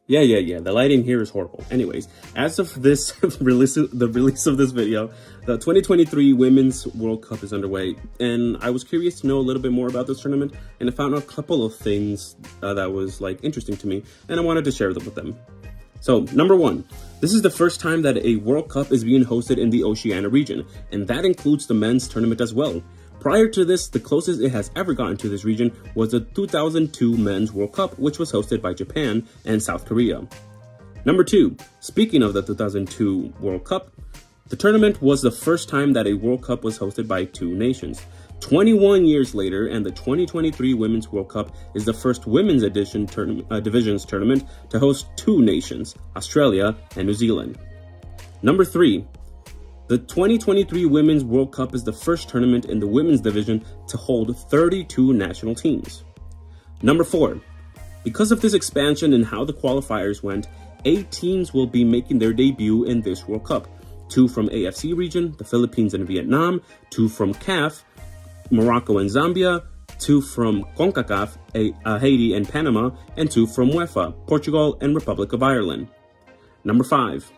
Yeah. The lighting here is horrible. Anyways, as of this the release of this video, the 2023 Women's World Cup is underway, and I was curious to know a little bit more about this tournament, and I found a couple of things that was like interesting to me, and I wanted to share them with them. So, number one, this is the first time that a World Cup is being hosted in the Oceania region, and that includes the men's tournament as well. Prior to this, the closest it has ever gotten to this region was the 2002 Men's World Cup, which was hosted by Japan and South Korea. Number two, speaking of the 2002 World Cup, the tournament was the first time that a World Cup was hosted by two nations. 21 years later, and the 2023 Women's World Cup is the first women's divisions tournament to host two nations, Australia and New Zealand. Number three, the 2023 Women's World Cup is the first tournament in the women's division to hold 32 national teams. Number four, because of this expansion and how the qualifiers went, 8 teams will be making their debut in this World Cup. 2 from AFC region, the Philippines and Vietnam, 2 from CAF, Morocco and Zambia, 2 from CONCACAF, Haiti and Panama, and 2 from UEFA, Portugal and Republic of Ireland. Number 5.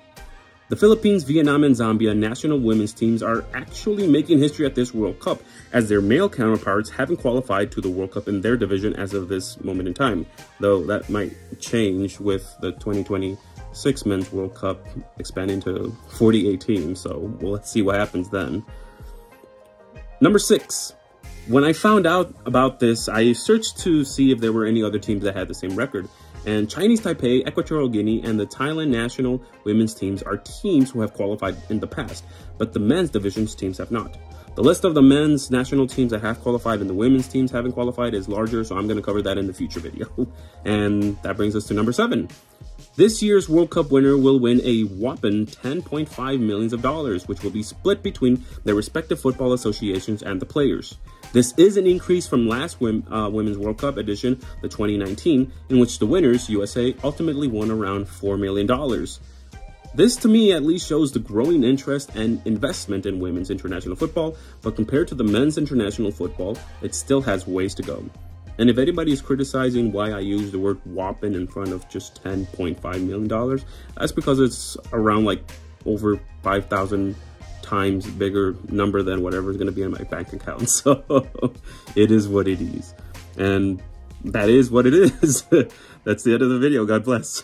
The Philippines, Vietnam, and Zambia national women's teams are actually making history at this World Cup, as their male counterparts haven't qualified to the World Cup in their division as of this moment in time, though that might change with the 2026 Men's World Cup expanding to 48 teams, so let's see what happens then. Number 6. When I found out about this, I searched to see if there were any other teams that had the same record. And Chinese Taipei, Equatorial Guinea, and the Thailand national women's teams are teams who have qualified in the past, but the men's divisions teams have not. The list of the men's national teams that have qualified and the women's teams haven't qualified is larger, so I'm going to cover that in the future video. And that brings us to number 7. This year's World Cup winner will win a whopping $10.5 million, which will be split between their respective football associations and the players. This is an increase from last Women's World Cup edition, the 2019, in which the winners, USA, ultimately won around $4 million. This, to me, at least shows the growing interest and investment in women's international football, but compared to the men's international football, it still has ways to go. And if anybody is criticizing why I use the word whopping in front of just $10.5 million, that's because it's around like over 5,000 times bigger number than whatever is going to be in my bank account. So it is what it is. And that is what it is. That's the end of the video. God bless.